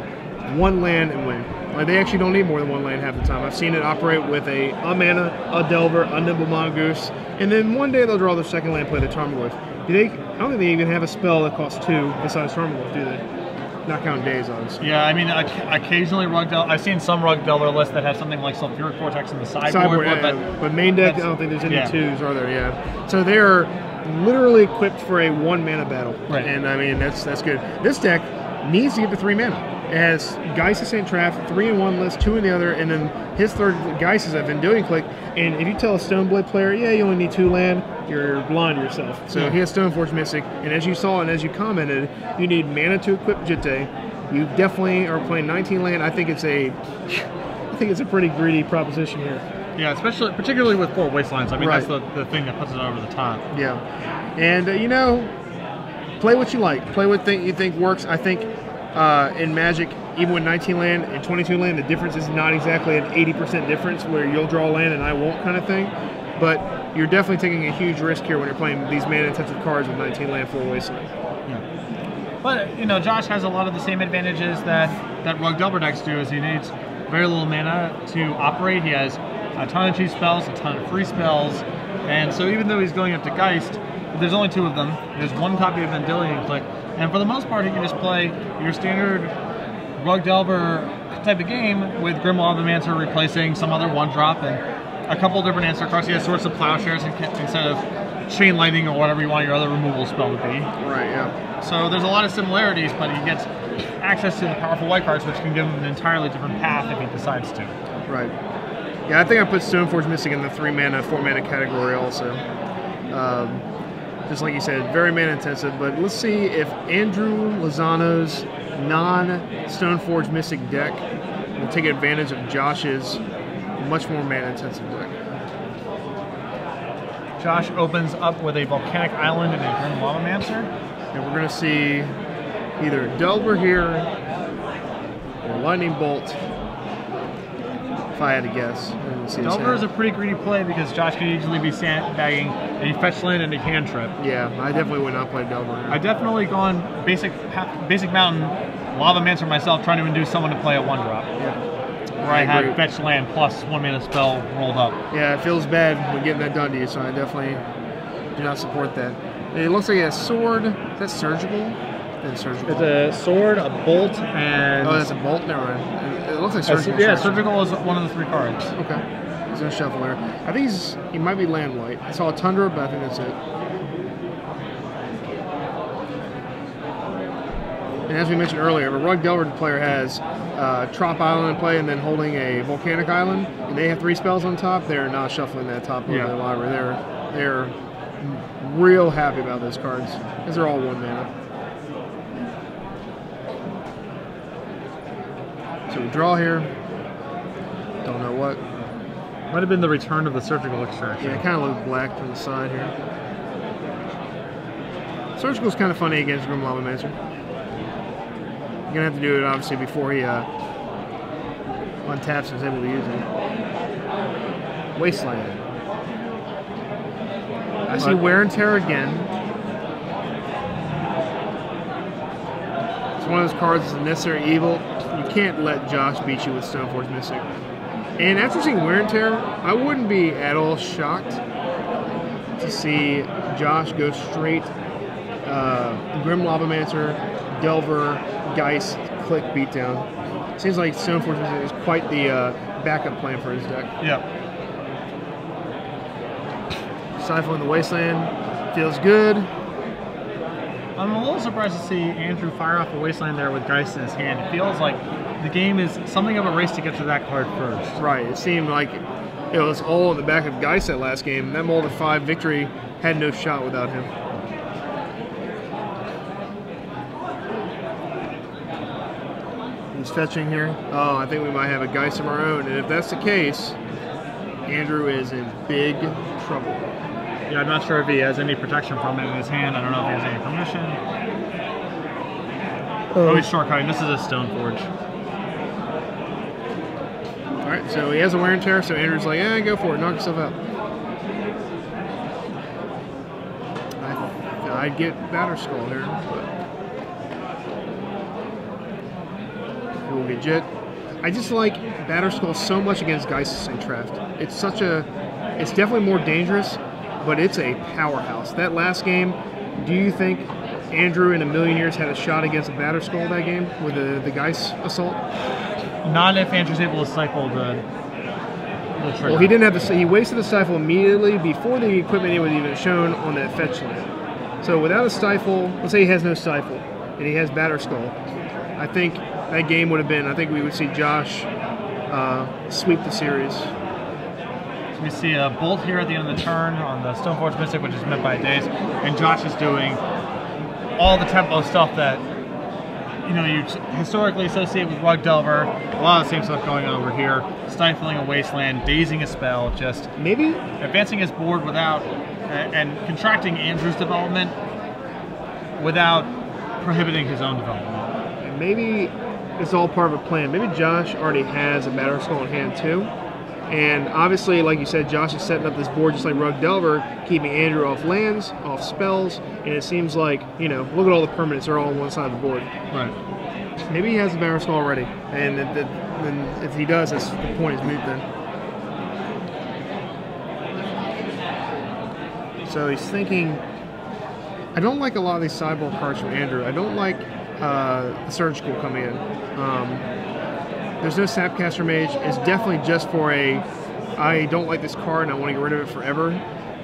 1 land and win. Like, they actually don't need more than 1 land half the time. I've seen it operate with a mana, a Delver, a Nimble Mongoose, and then one day they'll draw their 2nd land, play the Tarmogoyf. I don't think they even have a spell that costs 2 besides Tarmogoyf, do they? Not counting days, obviously. Yeah, I mean, occasionally I've seen some Rug Delver lists that have something like Sulfuric Vortex in the sideboard. But main deck, I don't think there's any 2s, are there? Yeah. So they are literally equipped for a 1 mana battle. Right. And I mean, that's good. This deck needs to get to 3 mana. It has Geist of St. Traff, 3 in one list, 2 in the other, and then his 3rd Geist is a Vendilion Click. And if you tell a Stoneblade player, yeah, you only need 2 land, you're blind to yourself. So he has Stoneforge Mystic, and as you saw and as you commented, you need mana to equip Jitte. You definitely are playing 19 land. I think it's a pretty greedy proposition here. Yeah, particularly with 4 Wastelands. I mean, that's the thing that puts it over the top. Yeah, and play what you like. Play what you think works. I think in Magic, even with 19 land and 22 land, the difference is not exactly an 80% difference where you'll draw land and I won't kind of thing. But you're definitely taking a huge risk here when you're playing these mana-intensive cards with 19 land, 4 Wasteland. Yeah. But, Josh has a lot of the same advantages that Rug Delver decks do, is he needs very little mana to operate. He has a ton of cheap spells, a ton of free spells, and so even though he's going up to Geist, There's only 2 of them. There's 1 copy of Vendilion Click, and for the most part, you can just play your standard Rug Delver type of game with Grim Lavamancer replacing some other 1-drop and a couple different answer cards. He has Swords of Plowshares instead of Chain Lightning or whatever you want your other removal spell to be. Right, yeah. So there's a lot of similarities, but he gets access to the powerful white cards, which can give him an entirely different path if he decides to. Right. Yeah, I think I put Stoneforge Mystic in the 3-mana, 4-mana category also. Just like you said, very mana intensive, but let's see if Andrew Lozano's non-Stoneforge Mystic deck will take advantage of Josh's much more mana intensive deck. Josh opens up with a Volcanic Island and a Grim Lavamancer. And we're going to see either Delver here or Lightning Bolt, if I had to guess. Delver is a pretty greedy play because Josh could easily be sandbagging a fetch land and a cantrip. Yeah, I definitely would not play Delver. I definitely gone basic mountain Lavamancer myself, trying to induce someone to play a 1-drop. Yeah. Where I had fetch land plus 1-mana spell rolled up. Yeah, it feels bad when getting that done to you, so I definitely do not support that. It looks like a sword. Is that surgical? That's surgical. It's a sword, a bolt, and... Oh, that's a bolt? Never mind. It looks like surgical. Yeah, surgical is one of the 3 cards. Okay. He's going to shuffle there. I think he might be land white. I saw a Tundra, but I think that's it. And as we mentioned earlier, if a Rug Delver player has Trop Island in play and then holding a Volcanic Island, and they have 3 spells on top, they're not shuffling that top of their library. They're real happy about those cards, because they're all 1 mana. So we draw here. Don't know what. Might have been the return of the Surgical Extraction. Yeah, it kind of looks black from the side here. Surgical's kind of funny against Grim Lavamancer. You're going to have to do it, obviously, before he untaps and is able to use it. Wasteland. I see Wear and Tear again. It's one of those cards that's a necessary evil. You can't let Josh beat you with Stoneforge Mystic. And after seeing Wear and Tear, I wouldn't be at all shocked to see Josh go straight Grim Lavamancer, Delver, Geist, Click, Beatdown. Seems like Stoneforge Mystic is quite the backup plan for his deck. Yeah. Stifling the Wasteland feels good. I'm a little surprised to see Andrew fire off a Wasteland there with Geist in his hand. It feels like the game is something of a race to get to that card first. Right. It seemed like it was all in the back of Geist that last game. That Mold of 5 victory had no shot without him. He's fetching here. Oh, I think we might have a Geist of our own. And if that's the case, Andrew is in big trouble. Yeah, I'm not sure if he has any protection from it in his hand. I don't know if he has any permission. Oh, he's shortcutting. This is a Stoneforge. Alright, so he has a Wear and Tear, so Andrew's like, yeah, go for it, knock yourself out. I'd get Batterskull here, but we'll get Jet. I just like Batterskull so much against Geist and Traft. It's definitely more dangerous, but it's a powerhouse. That last game, do you think Andrew in a million years had a shot against a Batterskull that game with the Geist assault? Not if Andrew's able to stifle the trigger. Well, he didn't have to. He wasted the stifle immediately before the equipment was even shown on that fetch land. So without a stifle, let's say he has no stifle and he has Batterskull, I think that game would have been. I think we would see Josh sweep the series. So we see a Bolt here at the end of the turn on the Stoneforge Mystic, which is meant by days, and Josh is doing all the tempo stuff that you historically associate with Rug Delver. A lot of the same stuff going on over here. Stifling a Wasteland, dazing a spell, just maybe advancing his board without and contracting Andrew's development without prohibiting his own development. And maybe it's all part of a plan. Maybe Josh already has a Batterskull in hand too. And obviously, like you said, Josh is setting up this board just like Rug Delver, keeping Andrew off lands, off spells, and it seems like, look at all the permanents, they're all on one side of the board. Right. Maybe he has the Batterskull already, and then if he does, that's the point is moot then. So he's thinking I don't like a lot of these sideboard cards from Andrew. I don't like the Surgical coming in. There's no Snapcaster Mage. It's definitely just for I don't like this card and I want to get rid of it forever.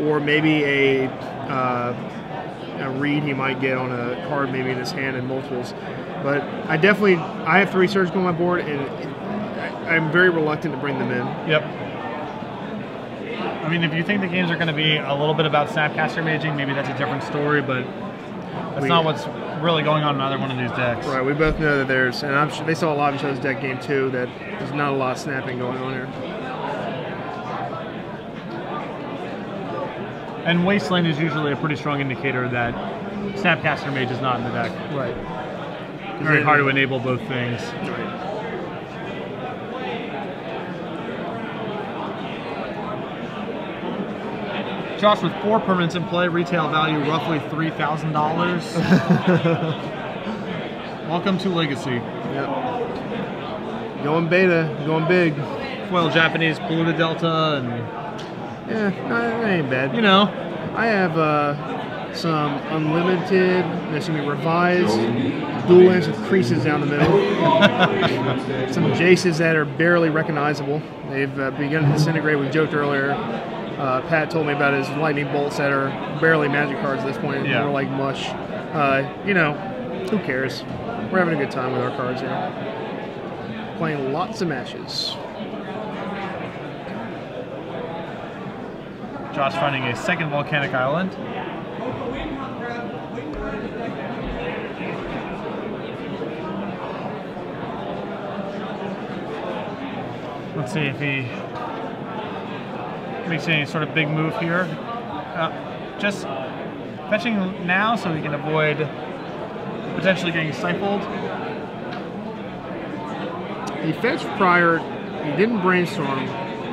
Or maybe a read he might get on a card maybe in his hand in multiples. But I have 3 Surgical on my board, and I'm very reluctant to bring them in. Yep. I mean, if you think the games are going to be a little bit about Snapcaster Maging, maybe that's a different story, but that's not what's really going on in either one of these decks. Right, we both know that there's, and I'm sure they saw a lot of each other's deck game too, that there's not a lot of snapping going on here. And Wasteland is usually a pretty strong indicator that Snapcaster Mage is not in the deck. Right. Very hard to enable both things. Right. Josh, with 4 permanents in play, retail value roughly $3,000. Welcome to Legacy. Yep. Going beta, going big. Foil Japanese Polluted Delta, and yeah, that ain't bad. You know, I have some unlimited, that's gonna be revised, dual lands with creases down the middle. Some Jaces that are barely recognizable. They've begun to disintegrate. We joked earlier. Pat told me about his lightning bolts that are barely magic cards at this point, more like mush. You know, who cares? We're having a good time with our cards here. Playing lots of matches. Josh finding a second volcanic island. Let's see if he makes any sort of big move here. Just fetching now so he can avoid potentially getting stifled. He fetched prior, he didn't brainstorm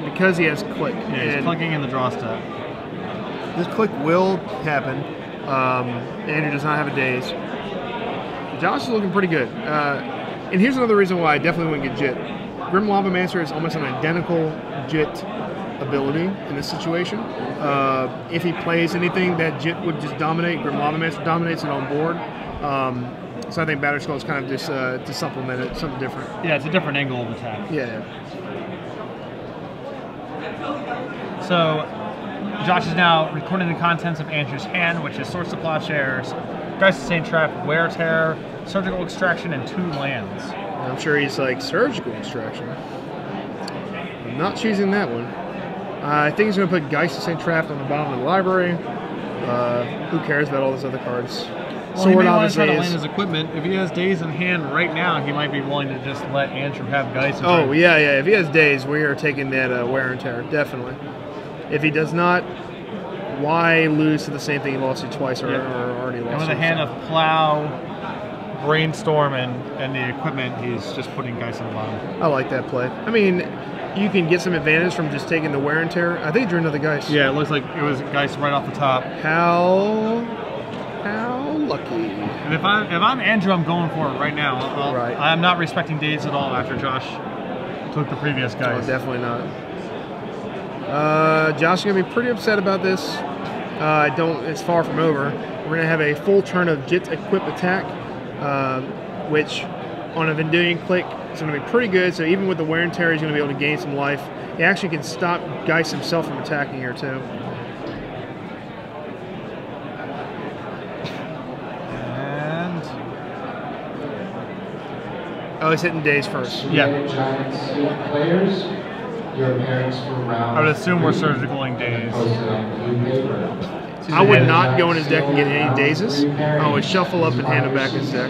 because he has click. Yeah, he's clicking in the draw step. This click will happen. Andrew does not have a daze. Josh is looking pretty good. And here's another reason why I definitely wouldn't get Jit. Grim Lavamancer is almost an identical Jit ability in this situation. If he plays anything that Jit would just dominate, Grim Lavamancer dominates it on board. So I think Batterskull is kind of just to supplement it, something different. Yeah, it's a different angle of attack. Yeah. So Josh is now recording the contents of Andrew's hand, which is Source of Plowshares, Geist of St. Trap, Wear Tear, Surgical Extraction, and 2 lands. I'm sure he's like, Surgical Extraction. I'm not choosing that one. I think he's going to put Geist of St. Trap on the bottom of the library. Who cares about all those other cards? Well, he may want to try to land his equipment. If he has Daze in hand right now, he might be willing to just let Andrew have Geist. Oh, yeah. If he has Daze, we are taking that Wear and Tear, definitely. If he does not, why lose to the same thing he lost to twice or already lost? And with a hand of Plow, Brainstorm, and the equipment, he's just putting Geist on the bottom. I like that play. I mean, you can get some advantage from just taking the Wear and Tear. I think he drew another Geist. Yeah, it looks like it was Geist right off the top. How lucky. And if I'm Andrew, I'm going for it right now. I'm not respecting Daze at all after Josh took the previous Geist. Oh, definitely not. Josh is going to be pretty upset about this. It's far from over. We're going to have a full turn of Jit Equip Attack, which on a Venduian click is going to be pretty good. So even with the Wear and Tear, he's going to be able to gain some life. He actually can stop Geist himself from attacking here too. And oh, he's hitting Daze first. Yeah. I would assume we're surgicaling Daze. I would not go in his deck and get any Dazes. I would shuffle up and hand him back his deck.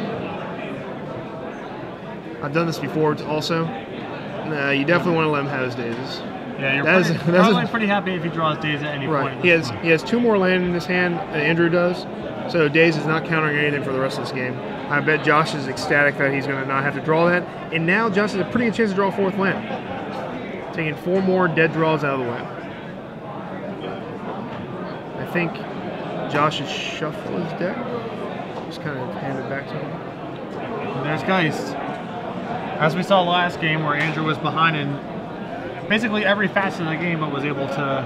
I've done this before also. You definitely want to let him have his Dazes. Yeah, you're probably pretty happy if he draws Daze at any point. He has 2 more land in his hand than Andrew does, so Daze is not countering anything for the rest of this game. I bet Josh is ecstatic that he's going to not have to draw that, and now Josh has a pretty good chance to draw a 4th land. Taking 4 more dead draws out of the way. I think Josh should shuffle his deck. Just kind of hand it back to him. And there's Geist. As we saw last game where Andrew was behind in basically every facet of the game, but was able to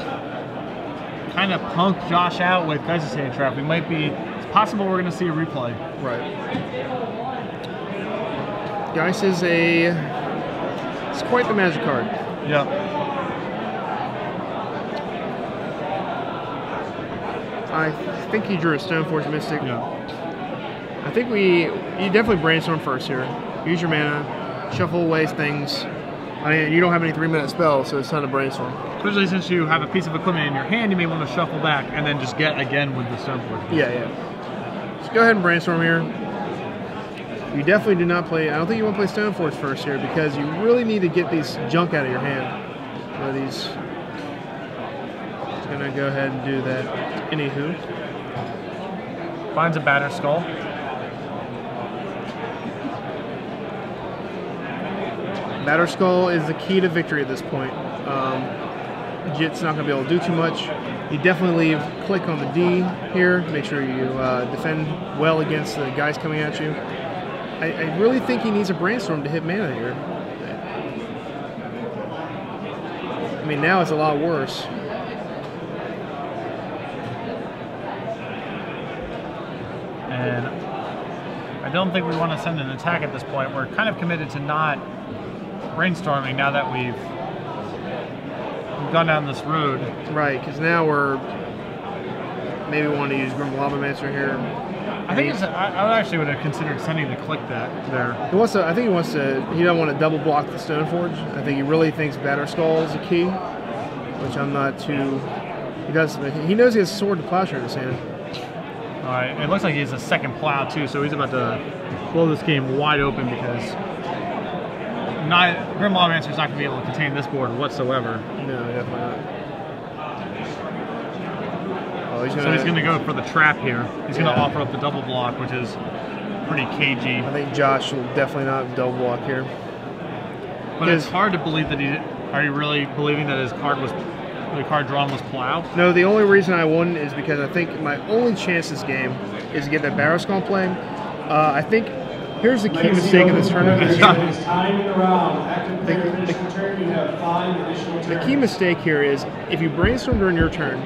kind of punk Josh out with Geist of St. Trap. It's possible we're going to see a replay. Right. Geist is it's quite the magic card. Yep. I think he drew a Stoneforge Mystic. Yeah. I think you definitely brainstorm first here. Use your mana, shuffle away things. I mean, you don't have any 3-minute spells, so it's time to brainstorm. Especially since you have a piece of equipment in your hand, you may want to shuffle back and then just get again with the Stoneforge. Yeah. So go ahead and brainstorm here. You definitely do not play. I don't think you want to play Stoneforge first here because you really need to get these junk out of your hand. Just gonna go ahead and do that. Anywho, Finds a Batter Skull. Batter Skull is the key to victory at this point. Jit's not going to be able to do too much. You definitely leave click on the D here. Make sure you defend well against the guys coming at you. I really think he needs a brainstorm to hit mana here. I mean, now it's a lot worse. And I don't think we want to send an attack at this point. We're kind of committed to not brainstorming now that we've gone down this road. Right, because now we're maybe want to use Grim Lavamancer here. I think I actually would have considered sending the click that there. He wants to. I think he wants to. He doesn't want to double block the Stoneforge. I think he really thinks Batter Skull is the key, which I'm not too. He does. He knows he has a Sword to Plowshare in his hand. All right. It looks like he has a second plow too, so he's about to blow this game wide open because Grim Lavamancer is not going to be able to contain this board whatsoever. No, definitely not. So he's going to go for the trap here. He's going to offer up the double block, which is pretty cagey. I think Josh will definitely not double block here. But it's hard to believe that are you really believing that the card drawn was plow? No, the only reason I won is because I think my only chance this game is to get that Batter Skull playing. I think here's the key mistake in this tournament. The key mistake here is if you brainstorm during your turn,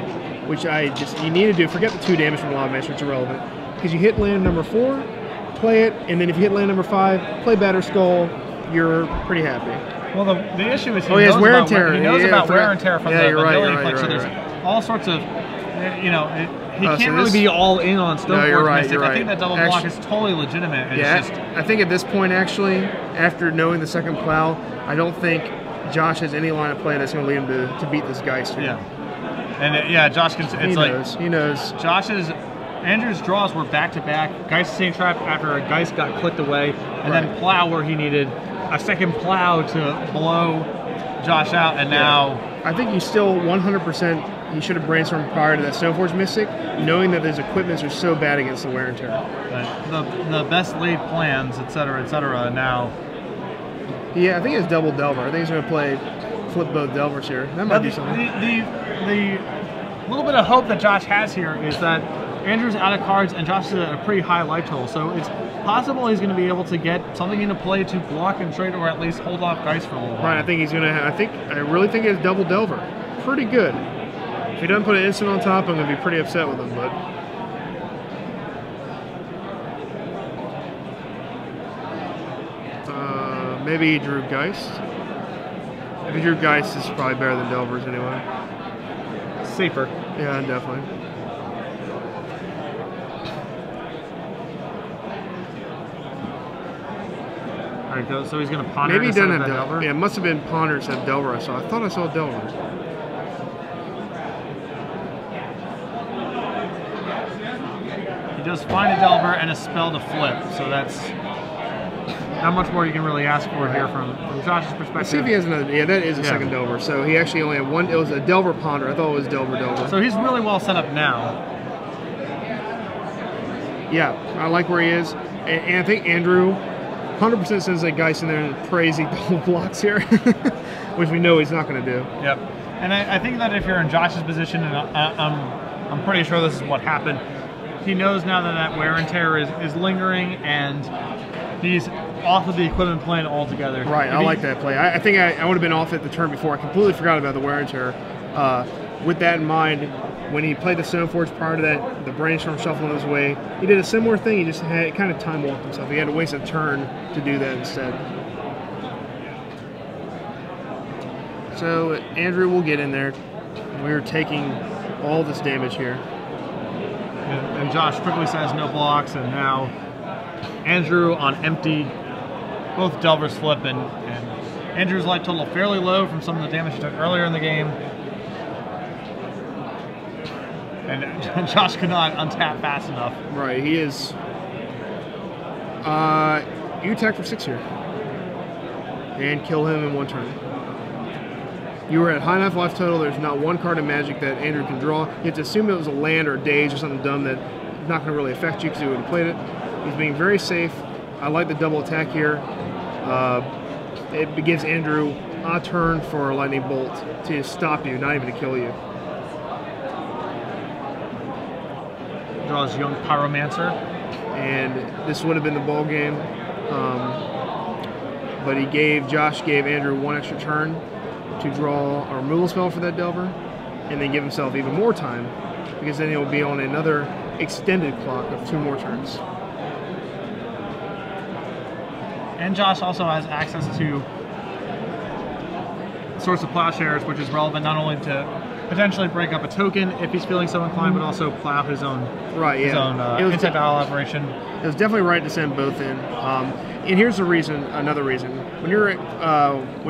which you need to do. Forget the 2 damage from Lavamancer, it's irrelevant. Because you hit land number 4, play it, and then if you hit land number 5, play Batter Skull, you're pretty happy. Well, the issue is he knows wear and tear. He knows about wear and tear from the ability right, click, so there's all sorts of, he can't so really be all in on Stoneforge. No, you're right. I think that double block is totally legitimate. I think at this point, actually, after knowing the second plow, I don't think Josh has any line of play that's going to lead him to beat this Geist here. Yeah. And Josh can. He knows. Andrew's draws were back-to-back. Geist same trap after a Geist got clicked away, and then plow where he needed a second plow to blow Josh out, and now I think you still 100%. You should have brainstormed prior to that Stoneforge Mystic, knowing that those equipments are so bad against the wear and tear. The best laid plans, etc., now. Yeah, I think it's double Delver. I think he's going to play flip both Delvers here. That might be something. The little bit of hope that Josh has here is that Andrew's out of cards and Josh is at a pretty high life total, so it's possible he's going to be able to get something into play to block and trade, or at least hold off Geist for a little while. Right, I think he's going to. I really think it's double Delver. Pretty good. If he doesn't put an instant on top, I'm going to be pretty upset with him. But maybe he drew Geist. If he drew Geist, it's probably better than Delvers anyway. Safer. Yeah, definitely. All right, so he's going to ponder. Maybe he doesn't have Delver. Yeah, it must have been ponder instead of Delver. I thought I saw Delver. He does find a Delver and a spell to flip, so that's not much more you can really ask for here from Josh's perspective. Let's see if he has another. Yeah, that is a second Delver. So he actually only had one. It was a Delver Ponder. I thought it was Delver. So he's really well set up now. Yeah, I like where he is. And I think Andrew 100% sends that Geist in there and prays he double blocks here, which we know he's not going to do. Yep. And I think that if you're in Josh's position, and I'm pretty sure this is what happened, he knows now that wear and tear is lingering, and he's off of the equipment plan altogether. Right, I like that play. I think I would have been off at the turn before. I completely forgot about the wear and tear. With that in mind, when he played the Stoneforge prior to that, the Brainstorm Shuffle on his way, he did a similar thing. He just had kind of time walked himself. He had to waste a turn to do that instead. So Andrew will get in there. We're taking all this damage here. And Josh quickly says no blocks, and now Andrew on empty. Both Delvers flip, and Andrew's life total fairly low from some of the damage he took earlier in the game. And Josh could not untap fast enough. Right, he is. You attack for 6 here. And kill him in 1 turn. You were at high enough life total. There's not one card in Magic that Andrew can draw. You have to assume it was a land or a daze or something dumb that's not going to really affect you because he would have played it. He's being very safe. I like the double attack here. It gives Andrew a turn for a lightning bolt to stop you, not even to kill you. Draws Young Pyromancer. And this would have been the ball game. But Josh gave Andrew 1 extra turn to draw a removal spell for that Delver, and then give himself even more time, because then he'll be on another extended clock of 2 more turns. And Josh also has access to Source of Plowshares, which is relevant not only to potentially break up a token if he's feeling so inclined, but also plow his own insectile operation. It was definitely right to send both in. And here's the reason, another reason. When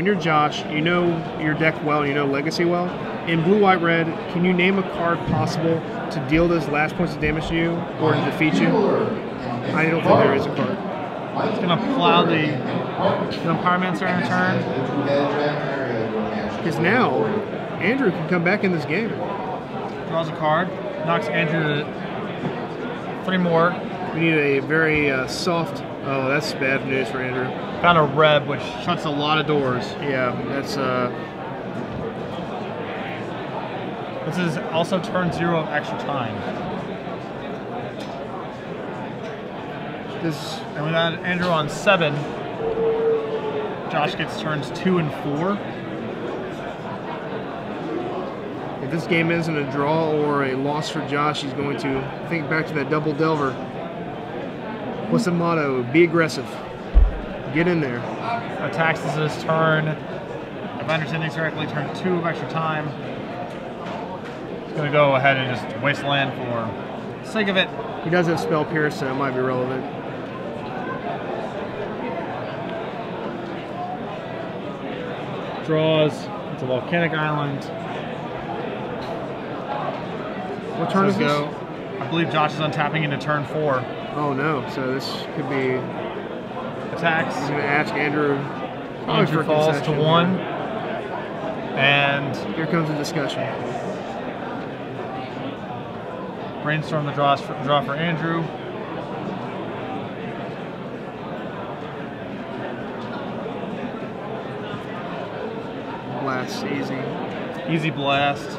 you're Josh, you know your deck well, you know Legacy well. In blue, white, red, can you name a card possible to deal those last points of damage to you or to defeat you? I don't think there is a card. It's going to plow the Pyromancer in a turn. Because now, Andrew can come back in this game. Draws a card, knocks Andrew to 3 more. We need a very soft. Oh, that's bad news for Andrew. Found a Reb, which shuts a lot of doors. Yeah, that's. This is also turn 0 of extra time. And with that, Andrew on 7. Josh gets turns 2 and 4. If this game ends in a draw or a loss for Josh, he's going to think back to that double Delver. What's the motto? Be aggressive. Get in there. Attacks is his turn. If I understand things correctly, turn 2 of extra time. He's going to go ahead and just waste land for the sake of it. He does have Spell Pierce, so it might be relevant. Draws. It's a Volcanic Island. What turn is this? I believe Josh is untapping into turn 4. Oh no, so this could be... Attacks. He's going to ask Andrew... Andrew falls to 1. And... Here comes the discussion. Brainstorm the draw for Andrew. Blast, easy. Easy blast.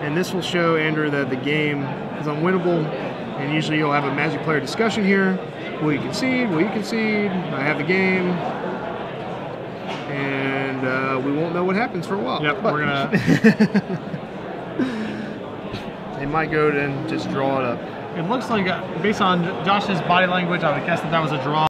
And this will show Andrew that the game is unwinnable, and usually you'll have a Magic player discussion here. Will you concede? Will you concede? I have the game. And we won't know what happens for a while. Yep, but we're gonna... They might go and just draw it up. It looks like, based on Josh's body language, I would guess that was a draw.